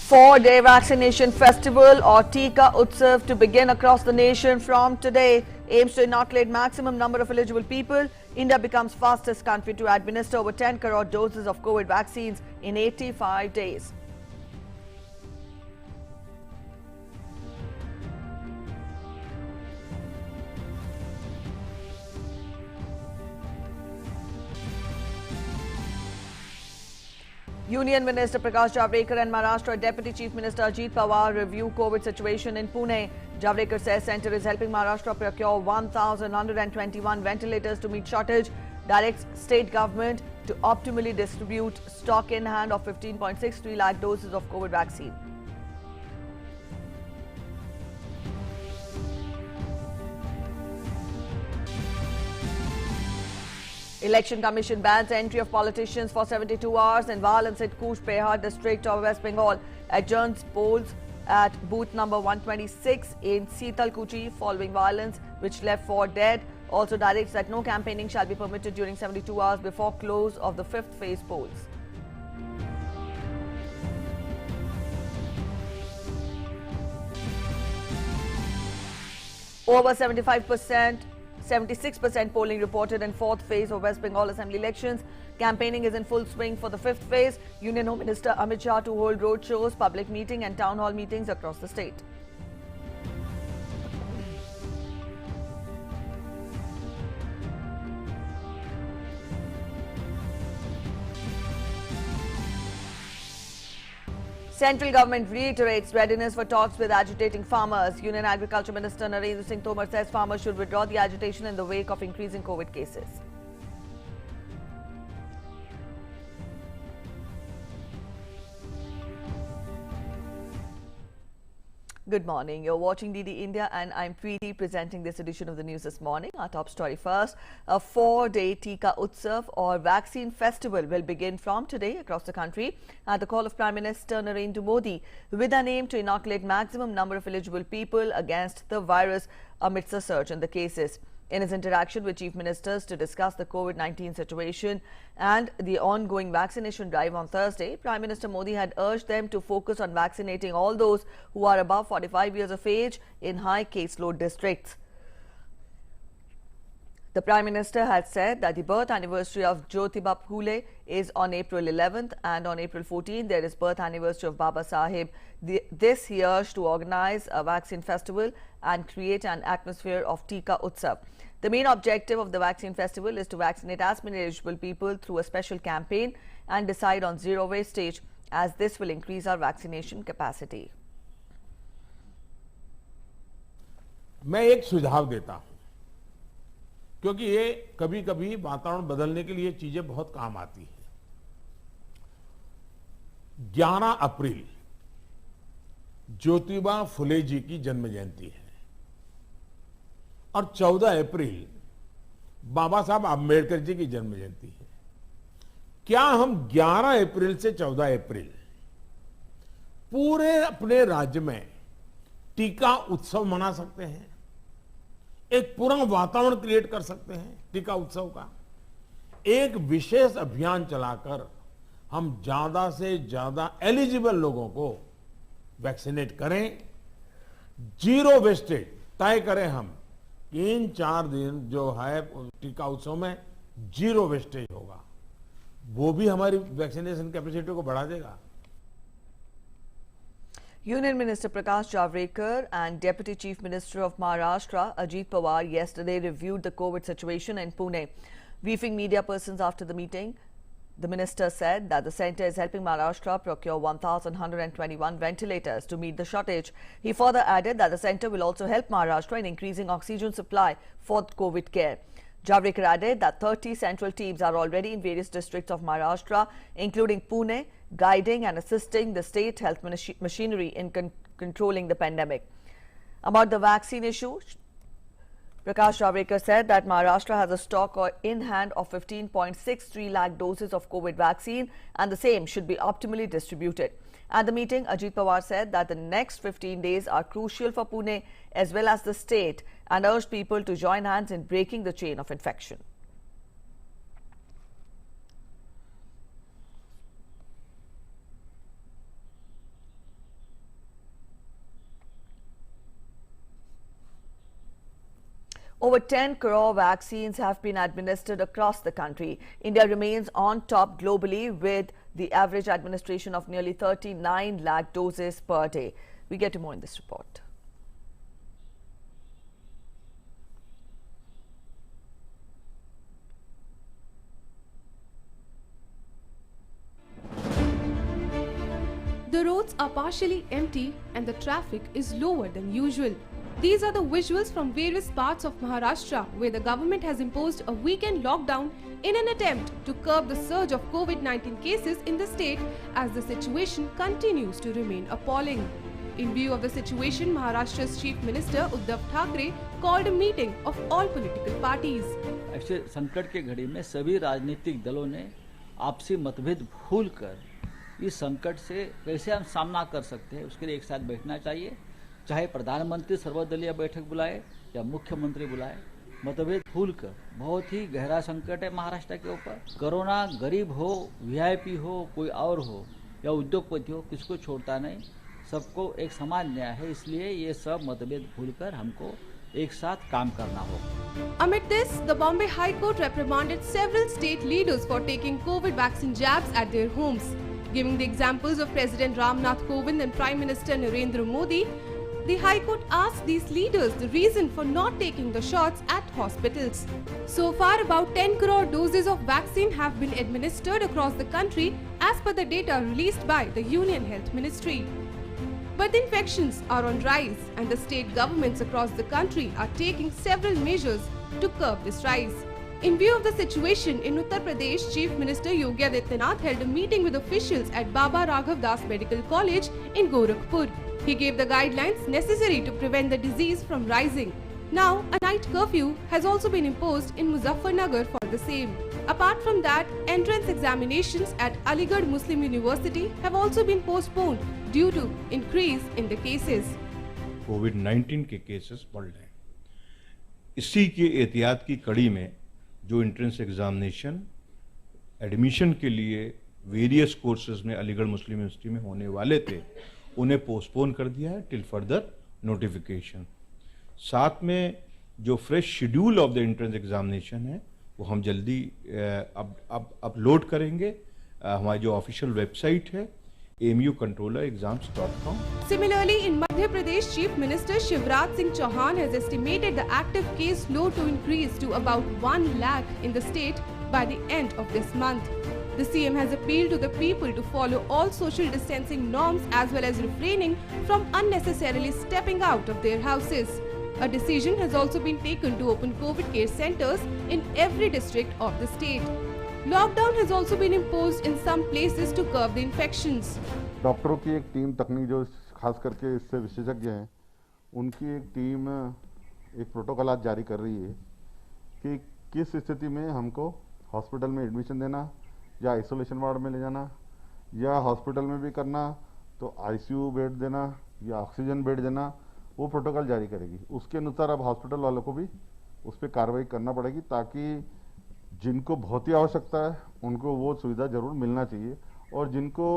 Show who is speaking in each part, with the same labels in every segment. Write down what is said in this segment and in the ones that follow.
Speaker 1: 4-day vaccination festival or Tika Utsav to begin across the nation from today aims to inoculate maximum number of eligible people. India becomes fastest country to administer over 10 crore doses of COVID vaccines in 85 days. Union Minister Prakash Javadekar and Maharashtra Deputy Chief Minister Ajit Pawar review COVID situation in Pune. Javadekar says centre is helping Maharashtra procure 1,121 ventilators to meet shortage, directs state government to optimally distribute stock in hand of 15.63 lakh doses of COVID vaccine. Election Commission bans entry of politicians for 72 hours and violence at Kuch Behar district of West Bengal. Adjourns polls at booth number 126 in Sitalkuchi following violence which left 4 dead. Also directs that no campaigning shall be permitted during 72 hours before close of the 5th phase polls. Over 76% polling reported in 4th phase of West Bengal Assembly elections. Campaigning is in full swing for the 5th phase. Union Home Minister Amit Shah to hold road shows, public meeting and town hall meetings across the state. Central government reiterates readiness for talks with agitating farmers. Union Agriculture Minister Narendra Singh Tomar says farmers should withdraw the agitation in the wake of increasing COVID cases. Good morning. You're watching DD India and I'm Preeti presenting this edition of the news this morning. Our top story first. A 4-day Tika Utsav or vaccine festival will begin from today across the country at the call of Prime Minister Narendra Modi with an aim to inoculate maximum number of eligible people against the virus amidst a surge in the cases. In his interaction with chief ministers to discuss the COVID-19 situation and the ongoing vaccination drive on Thursday, Prime Minister Modi had urged them to focus on vaccinating all those who are above 45 years of age in high caseload districts. The Prime Minister had said that the birth anniversary of Jyotiba Phule is on April 11th and on April 14th there is birth anniversary of Baba Saheb. This he urged to organize a vaccine festival and create an atmosphere of Tika Utsav. The main objective of the vaccine festival is to vaccinate as many eligible people through a special campaign and decide on zero wastage, as this will increase our vaccination capacity.
Speaker 2: मैं एक सुझाव देता हूं क्योंकि ये कभी-कभी वातावरण बदलने के लिए चीजें बहुत काम आती हैं। 11 अप्रैल ज्योतिबा फुले जी की जन्म जयंती है और 14 अप्रैल बाबा साहब आंबेडकर जी की जन्म जयंती है। क्या हम 11 अप्रैल से 14 अप्रैल पूरे अपने राज्य में टीका उत्सव मना सकते हैं? एक पूरा वातावरण क्रिएट कर सकते हैं टीका उत्सव का। एक विशेष अभियान चलाकर हम ज्यादा से ज्यादा एलिजिबल लोगों को वैक्सीनेट करें, जीरो वेस्टेज तय करें हम। 3-4 दिन जो है टीका उत्सव में जीरो वेस्टेज होगा, वो भी हमारी वैक्सीनेशन कैपेसिटी को बढ़ा देगा।
Speaker 1: Union Minister Prakash Javadekar and Deputy Chief Minister of Maharashtra Ajit Pawar yesterday reviewed the COVID situation in Pune. Briefing media persons after the meeting, the minister said that the centre is helping Maharashtra procure 1,121 ventilators to meet the shortage. He further added that the centre will also help Maharashtra in increasing oxygen supply for COVID care. Javadekar added that 30 central teams are already in various districts of Maharashtra, including Pune, guiding and assisting the state health machinery in controlling the pandemic. About the vaccine issue, Prakash Javadekar said that Maharashtra has a stock in hand of 15.63 lakh doses of COVID vaccine and the same should be optimally distributed. At the meeting, Ajit Pawar said that the next 15 days are crucial for Pune as well as the state and urged people to join hands in breaking the chain of infection. Over 10 crore vaccines have been administered across the country. India remains on top globally with the average administration of nearly 39 lakh doses per day. We get to more in this report.
Speaker 3: The roads are partially empty and the traffic is lower than usual. These are the visuals from various parts of Maharashtra where the government has imposed a weekend lockdown in an attempt to curb the surge of COVID-19 cases in the state as the situation continues to remain appalling. In view of the situation, Maharashtra's Chief Minister Uddhav Thackeray called a meeting of all political parties.
Speaker 4: ऐसे संकट के घड़ी में सभी राजनीतिक दलों ने आपसी मतभेद भूलकर इस संकट से कैसे हम सामना कर सकते हैं उसके लिए एक साथ बैठना चाहिए। चाहे प्रधानमंत्री सर्वदलीय बैठक बुलाए या मुख्यमंत्री बुलाए, मतभेद भूलकर बहुत ही गहरा संकट है महाराष्ट्र के ऊपर। कोरोना गरीब हो, वीआईपी हो, कोई और हो या उद्योगपति हो, किसको छोड़ता नहीं, सबको एक समान न्याय है। इसलिए ये सब मतभेद भूलकर हमको एक साथ काम करना होगा।
Speaker 3: Amid this, the Bombay High Court reprimanded several state leaders for taking COVID vaccine jabs at their homes. Giving the examples of President Ramnath Kovind and Prime Minister Narendra Modi, the High Court asked these leaders the reason for not taking the shots at hospitals. So far, about 10 crore doses of vaccine have been administered across the country as per the data released by the Union Health Ministry. But the infections are on rise and the state governments across the country are taking several measures to curb this rise. In view of the situation in Uttar Pradesh, Chief Minister Yogi Adityanath held a meeting with officials at Baba Raghav Das Medical College in Gorakhpur. He gave the guidelines necessary to prevent the disease from rising. Now, a night curfew has also been imposed in Muzaffarnagar for the same. Apart from that, entrance examinations at Aligarh Muslim University have also been postponed due to increase in the cases.
Speaker 5: कोविड-19 के cases बढ़ रहे हैं। इसी के एहतियात की कड़ी में जो एंट्रेंस एग्जामिनेशन एडमिशन के लिए वेरियस कोर्सेज में अलीगढ़ मुस्लिम यूनिवर्सिटी में होने वाले थे, उन्हें पोस्टपोन कर दिया है टिल फर्दर नोटिफिकेशन। साथ में जो fresh schedule of the entrance examination है वो हम जल्दी अब अपलोड करेंगे हमारी जो ऑफिशियल वेबसाइट है amucontrollerexams.com.
Speaker 3: Similarly, in Madhya Pradesh, Chief Minister Shivraj Singh Chauhan has estimated the active case load to increase to about 1 lakh in the state by the end of this month. The CM has appealed to the people to follow all social distancing norms as well as refraining from unnecessarily stepping out of their houses. A decision has also been taken to open COVID care centers in every district of the state. Lockdown has also been imposed in some places to curb the infections.
Speaker 6: डॉक्टरों की एक team, तकनीक जो खास करके इससे विशेषज्ञ हैं, उनकी एक टीम एक प्रोटोकॉल आज जारी कर रही है कि किस स्थिति में हमको हॉस्पिटल में एडमिशन देना या आइसोलेशन वार्ड में ले जाना या हॉस्पिटल में भी करना तो आईसीयू बेड देना या ऑक्सीजन बेड देना, वो प्रोटोकॉल जारी करेगी। उसके अनुसार अब हॉस्पिटल वालों को भी उस पर कार्रवाई करना पड़ेगी ताकि जिनको बहुत ही आवश्यकता है उनको वो सुविधा जरूर मिलना चाहिए और जिनको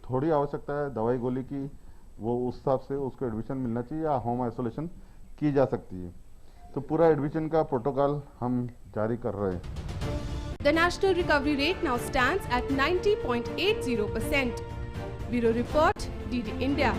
Speaker 6: थोड़ी आवश्यकता है दवाई गोली की, वो उस हिसाब से उसको एडमिशन मिलना चाहिए या होम आइसोलेशन की जा सकती है। तो पूरा एडमिशन का प्रोटोकॉल हम जारी कर रहे हैं।
Speaker 3: The national recovery rate now stands at 90.80%. Bureau Report, DD India.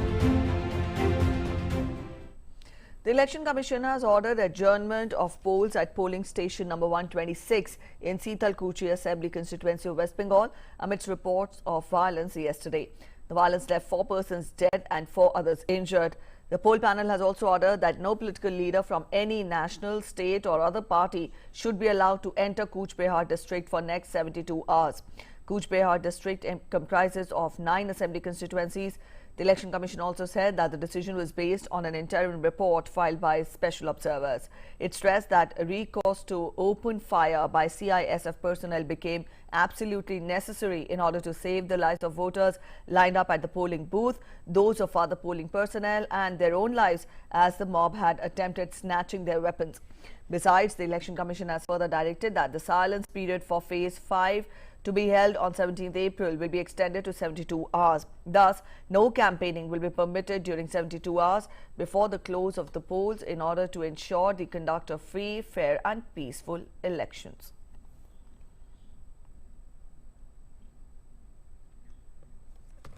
Speaker 1: The Election Commission has ordered adjournment of polls at polling station number 126 in Sitalkuchi Assembly constituency of West Bengal amidst reports of violence yesterday. The violence left 4 persons dead and 4 others injured. The poll panel has also ordered that no political leader from any national, state or other party should be allowed to enter Cooch Behar district for next 72 hours. Cooch Behar district comprises of 9 assembly constituencies. The Election Commission also said that the decision was based on an interim report filed by special observers. It stressed that a recourse to open fire by CISF personnel became absolutely necessary in order to save the lives of voters lined up at the polling booth, those of other polling personnel and their own lives as the mob had attempted snatching their weapons. Besides, the Election Commission has further directed that the silence period for Phase 5 to be held on 17th April will be extended to 72 hours. Thus, no campaigning will be permitted during 72 hours before the close of the polls in order to ensure the conduct of free, fair and peaceful elections.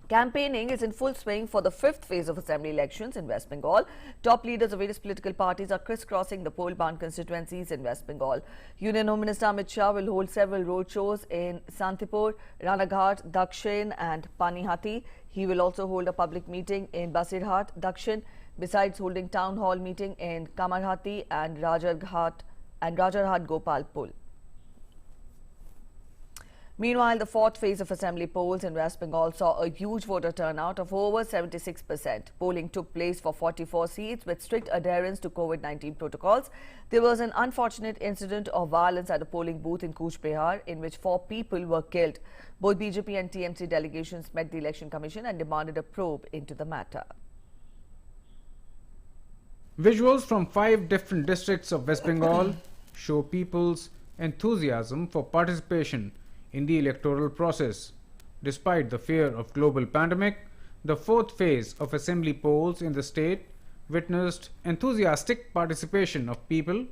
Speaker 1: Campaigning is in full swing for the fifth phase of assembly elections in West Bengal. Top leaders of various political parties are crisscrossing the poll-bound constituencies in West Bengal. Union Home Minister Amit Shah will hold several roadshows in Santipur, Ranaghat, Dakshin and Panihati. He will also hold a public meeting in Basirhat, Dakshin, besides holding town hall meeting in Kamarhati and Rajarhat Gopalpur. Meanwhile, the fourth phase of assembly polls in West Bengal saw a huge voter turnout of over 76%. Polling took place for 44 seats with strict adherence to COVID-19 protocols. There was an unfortunate incident of violence at a polling booth in Cooch Behar in which 4 people were killed. Both BJP and TMC delegations met the Election Commission and demanded a probe into the matter.
Speaker 7: Visuals from 5 different districts of West Bengal show people's enthusiasm for participation in the electoral process. Despite the fear of global pandemic, the fourth phase of assembly polls in the state witnessed enthusiastic participation of people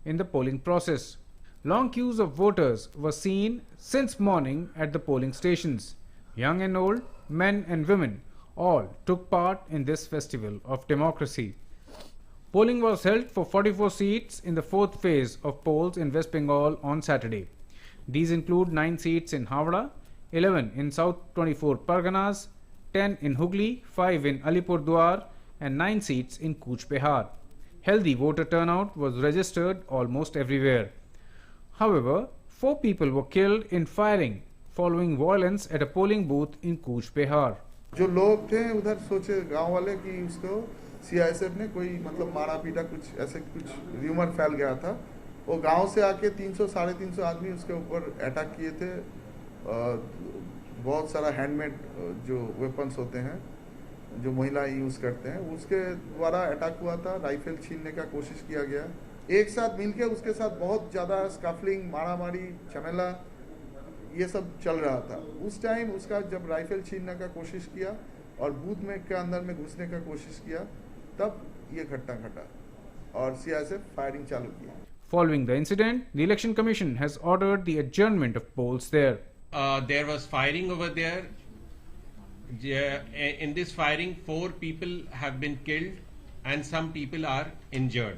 Speaker 7: in the polling process. Long queues of voters were seen since morning at the polling stations. Young and old, men and women, all took part in this festival of democracy. Polling was held for 44 seats in the fourth phase of polls in West Bengal on Saturday. These include 9 seats in Howrah, 11 in South 24 Parganas, 10 in Hooghly, 5 in Alipurduar and 9 seats in Cooch Behar. Healthy voter turnout was registered almost everywhere. However, 4 people were killed in firing following violence at a polling booth in Cooch Behar.
Speaker 8: जो लोग थे उधर सोचे गांव वाले कि उसको CISF ने कोई मतलब मारा पीटा कुछ ऐसे कुछ र्यूमर फैल गया था. वो गांव से आके 300-350 आदमी उसके ऊपर अटैक किए थे. बहुत सारा हैंडमेड जो वेपन्स होते हैं जो महिला यूज़ करते हैं उसके द्वारा अटैक हुआ था. राइफल छीनने का कोशिश किया गया. एक साथ मिलके उसके साथ बहुत ज़्यादा स्कफलिंग, मारामारी, झमेला ये सब चल रहा था. उस टाइम उसका जब राइफल छीनने का कोशिश किया और बूथ में के अंदर में घुसने का कोशिश किया तब ये घटना घटा और सीआईएसएफ फायरिंग चालू किया.
Speaker 7: Following the incident, the Election Commission has ordered the adjournment of polls there.
Speaker 9: There was firing over there. In this firing, 4 people have been killed and some people are injured.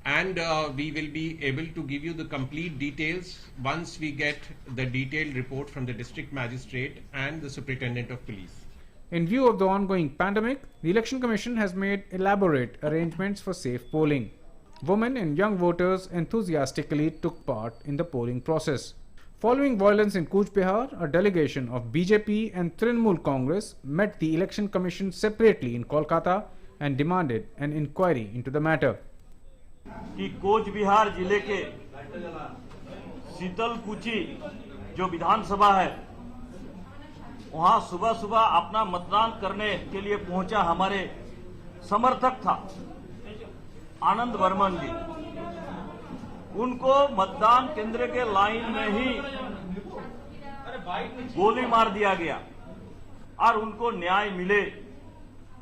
Speaker 9: And we will be able to give you the complete details once we get the detailed report from the district magistrate and the superintendent of police.
Speaker 7: In view of the ongoing pandemic, the Election Commission has made elaborate arrangements for safe polling. Women and young voters enthusiastically took part in the polling process. Following violence in Cooch Behar, a delegation of BJP and Trinamool Congress met the Election Commission separately in Kolkata and demanded an inquiry into the matter.
Speaker 10: कि coach Bihar जिले के शीतलकुची जो विधानसभा है वहां सुबह सुबह अपना मतदान करने के लिए पहुंचा हमारे समर्थक था आनंद वर्मन जी. उनको मतदान केंद्र के लाइन में ही गोली मार दिया गया और उनको न्याय मिले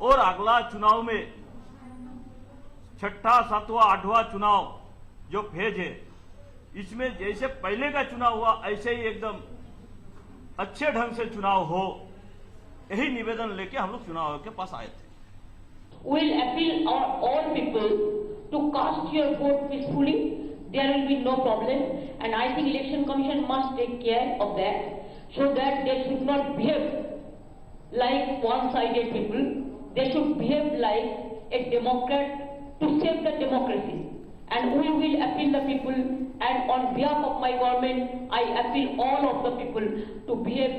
Speaker 10: और अगला चुनाव में 6ठा 7वां 8वां चुनाव जो फेज है इसमें जैसे पहले का चुनाव हुआ ऐसे ही एकदम अच्छे ढंग से चुनाव हो यही निवेदन लेके हम लोग चुनाव के पास आए थे.
Speaker 11: We'll appeal on all people to cast your vote peacefully. There will be no problem, and I think Election Commission must take care of that, so that they should not behave like one-sided people. They should behave like a democrat to save the democracy. And we will appeal the people, and on behalf of my government, I appeal all of the people to behave,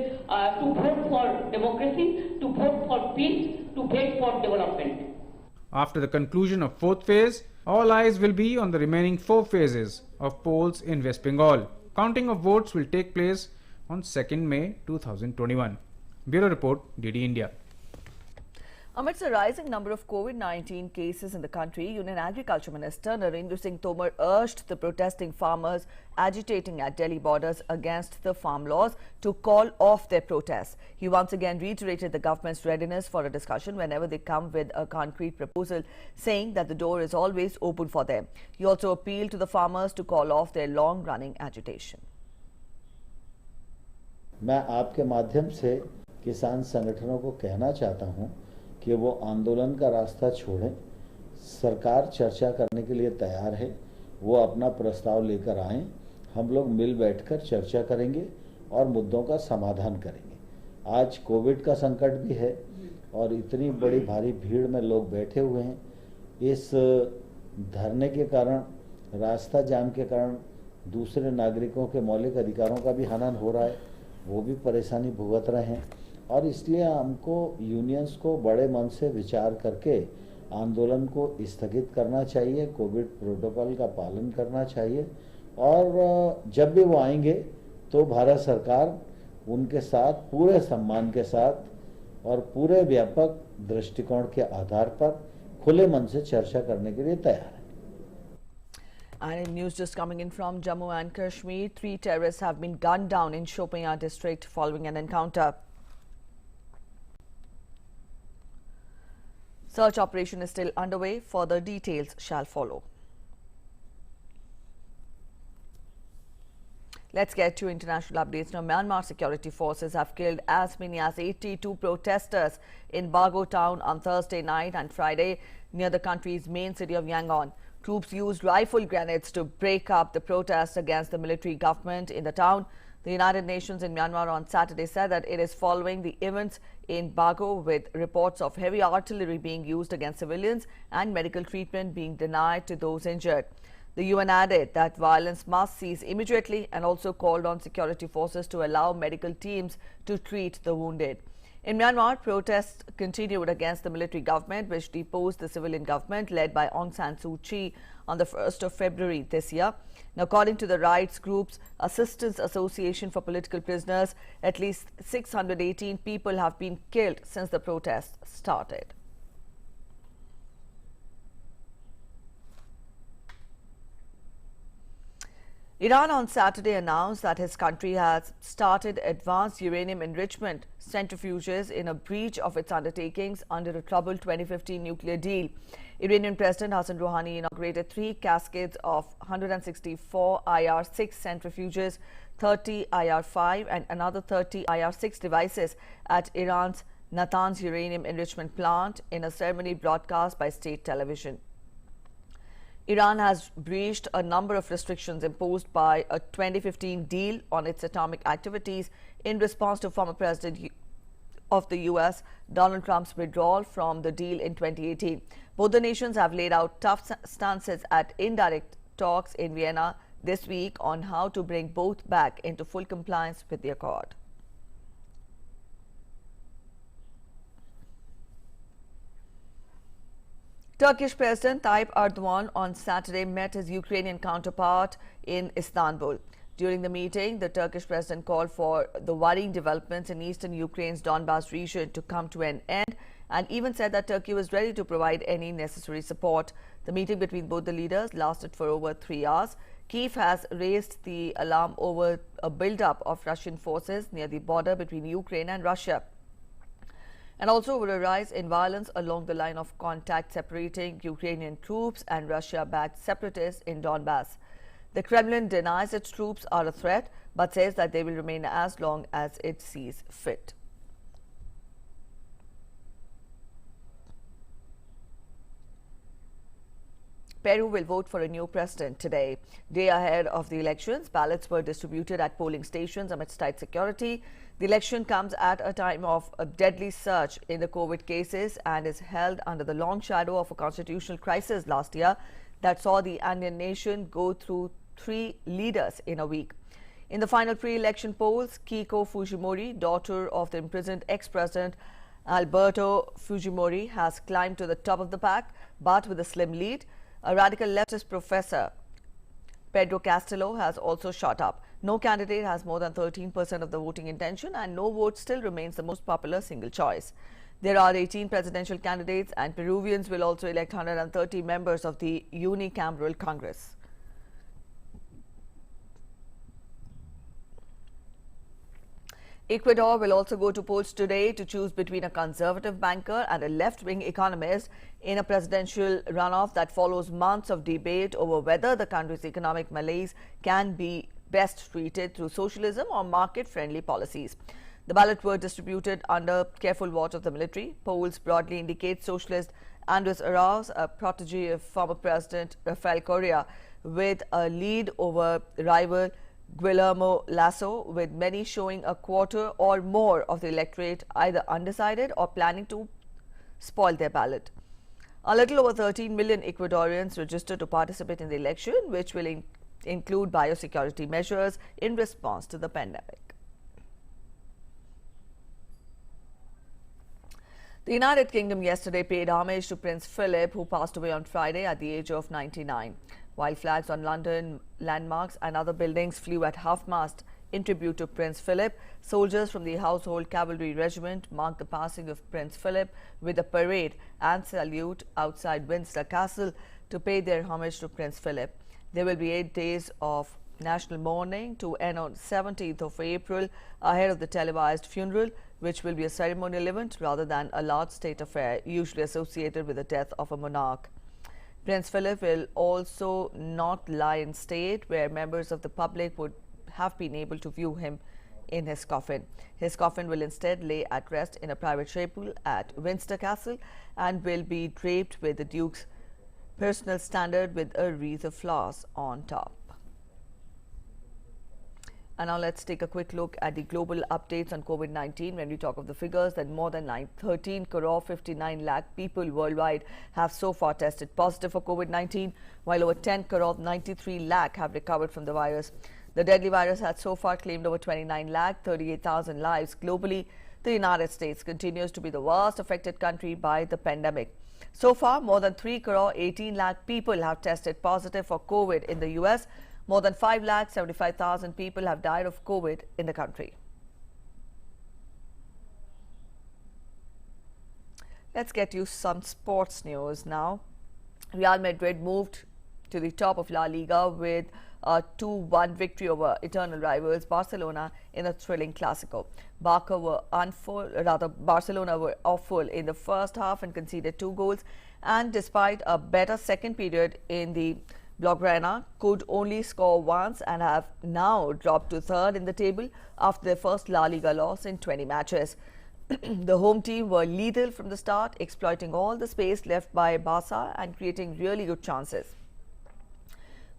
Speaker 11: to vote for democracy, to vote for peace, to vote for development.
Speaker 7: After the conclusion of fourth phase, all eyes will be on the remaining 4 phases of polls in West Bengal. Counting of votes will take place on 2nd May 2021. Bureau Report, DD India.
Speaker 1: Amidst a rising number of COVID-19 cases in the country, Union Agriculture Minister Narendra Singh Tomar urged the protesting farmers agitating at Delhi borders against the farm laws to call off their protests. He once again reiterated the government's readiness for a discussion whenever they come with a concrete proposal, saying that the door is always open for them. He also appealed to the farmers to call off their long-running agitation.
Speaker 12: मैं आपके माध्यम से किसान संगठनों को कहना चाहता हूं कि वो आंदोलन का रास्ता छोड़ें। सरकार चर्चा करने के लिए तैयार है, वो अपना प्रस्ताव लेकर आएं, हम लोग मिल बैठकर चर्चा करेंगे और मुद्दों का समाधान करेंगे। आज कोविड का संकट भी है और इतनी बड़ी भारी भीड़ में लोग बैठे हुए हैं। इस धरने के कारण, रास्ता जाम के कारण दूसरे नागरिकों के मौलिक अधिकारों का भी हनन हो रहा है, वो भी परेशानी भुगत रहे हैं और इसलिए हमको यूनियंस को बड़े मन से विचार करके आंदोलन को स्थगित करना चाहिए, कोविड प्रोटोकॉल का पालन करना चाहिए और जब भी वो आएंगे तो भारत सरकार उनके साथ पूरे सम्मान के साथ और पूरे व्यापक दृष्टिकोण के आधार पर खुले मन से चर्चा करने के लिए तैयार है।
Speaker 1: And in news just coming in from Jammu and Kashmir, 3 terrorists have been gunned down in Shopian district following an encounter. Search operation is still underway. Further details shall follow. Let's get to international updates now. Myanmar security forces have killed as many as 82 protesters in Bago town on Thursday night and Friday near the country's main city of Yangon. Troops used rifle grenades to break up the protests against the military government in the town. The United Nations in Myanmar on Saturday said that it is following the events in Bago with reports of heavy artillery being used against civilians and medical treatment being denied to those injured. The UN added that violence must cease immediately and also called on security forces to allow medical teams to treat the wounded. In Myanmar, protests continued against the military government, which deposed the civilian government led by Aung San Suu Kyi on the 1st of February this year. Now, according to the rights group's Assistance Association for Political Prisoners, at least 618 people have been killed since the protests started. Iran on Saturday announced that his country has started advanced uranium enrichment centrifuges in a breach of its undertakings under a troubled 2015 nuclear deal. Iranian President Hassan Rouhani inaugurated 3 cascades of 164 IR-6 centrifuges, 30 IR-5 and another 30 IR-6 devices at Iran's Natanz uranium enrichment plant in a ceremony broadcast by state television. Iran has breached a number of restrictions imposed by a 2015 deal on its atomic activities in response to former President of the US, Donald Trump's withdrawal from the deal in 2018. Both the nations have laid out tough stances at indirect talks in Vienna this week on how to bring both back into full compliance with the accord. Turkish President Tayyip Erdogan on Saturday met his Ukrainian counterpart in Istanbul. During the meeting, the Turkish president called for the worrying developments in eastern Ukraine's Donbas region to come to an end and even said that Turkey was ready to provide any necessary support. The meeting between both the leaders lasted for over 3 hours. Kyiv has raised the alarm over a build-up of Russian forces near the border between Ukraine and Russia, and also over a rise in violence along the line of contact separating Ukrainian troops and Russia-backed separatists in Donbas. The Kremlin denies its troops are a threat, but says that they will remain as long as it sees fit. Peru will vote for a new president today. Day ahead of the elections, ballots were distributed at polling stations amidst tight security. The election comes at a time of a deadly surge in the COVID cases and is held under the long shadow of a constitutional crisis last year that saw the Andean nation go through 3 leaders in a week. In the final pre-election polls, Keiko Fujimori, daughter of the imprisoned ex-president Alberto Fujimori, has climbed to the top of the pack, but with a slim lead. A radical leftist professor, Pedro Castillo, has also shot up. No candidate has more than 13% of the voting intention, and no vote still remains the most popular single choice. There are 18 presidential candidates, and Peruvians will also elect 130 members of the unicameral Congress. Ecuador will also go to polls today to choose between a conservative banker and a left-wing economist in a presidential runoff that follows months of debate over whether the country's economic malaise can be best treated through socialism or market-friendly policies. The ballot were distributed under careful watch of the military. Polls broadly indicate socialist Andres Arauz, a protege of former President Rafael Correa, with a lead over rival Guillermo Lasso, with many showing a quarter or more of the electorate either undecided or planning to spoil their ballot. A little over 13 million Ecuadorians registered to participate in the election, which will include biosecurity measures in response to the pandemic. The United Kingdom yesterday paid homage to Prince Philip, who passed away on Friday at the age of 99. While flags on London landmarks and other buildings flew at half-mast in tribute to Prince Philip, soldiers from the Household Cavalry Regiment marked the passing of Prince Philip with a parade and salute outside Windsor Castle to pay their homage to Prince Philip. There will be 8 days of national mourning to end on 17th of April ahead of the televised funeral, which will be a ceremonial event rather than a large state affair usually associated with the death of a monarch. Prince Philip will also not lie in state, where members of the public would have been able to view him in his coffin. His coffin will instead lay at rest in a private chapel at Windsor Castle and will be draped with the Duke's personal standard with a wreath of flowers on top. And now let's take a quick look at the global updates on COVID-19. When we talk of the figures, that more than 13 crore 59 lakh people worldwide have so far tested positive for COVID-19, while over 10 crore 93 lakh have recovered from the virus. The deadly virus has so far claimed over 29 lakh 38,000 lives globally. The United States continues to be the worst affected country by the pandemic. So far, more than 3 crore 18 lakh people have tested positive for COVID in the US. More than 5,75,000 people have died of COVID in the country. Let's get you some sports news now. Real Madrid moved to the top of La Liga with a 2-1 victory over eternal rivals Barcelona in a thrilling Clásico. Barcelona were awful in the first half and conceded 2 goals, and despite a better second period in the Blaugrana, could only score once and have now dropped to third in the table after their first La Liga loss in 20 matches. The home team were lethal from the start, exploiting all the space left by Barca and creating really good chances.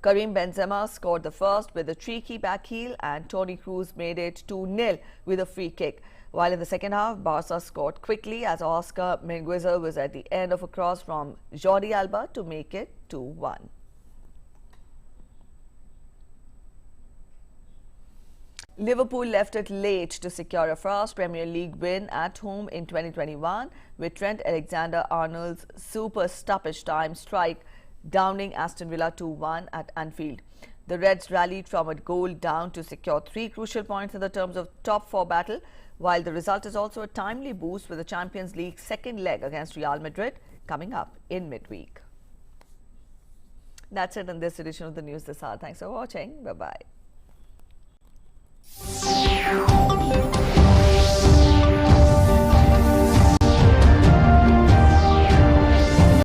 Speaker 1: Karim Benzema scored the first with a cheeky back heel, and Toni Kroos made it 2-0 with a free kick. While in the second half, Barca scored quickly as Oscar Mingueza was at the end of a cross from Jordi Alba to make it 2-1. Liverpool left it late to secure a first Premier League win at home in 2021, with Trent Alexander-Arnold's super stoppage time strike downing Aston Villa 2-1 at Anfield. The Reds rallied from a goal down to secure 3 crucial points in the terms of top 4 battle, while the result is also a timely boost with the Champions League second leg against Real Madrid coming up in midweek. That's it in this edition of the News This Hour. Thanks for watching. Bye-bye.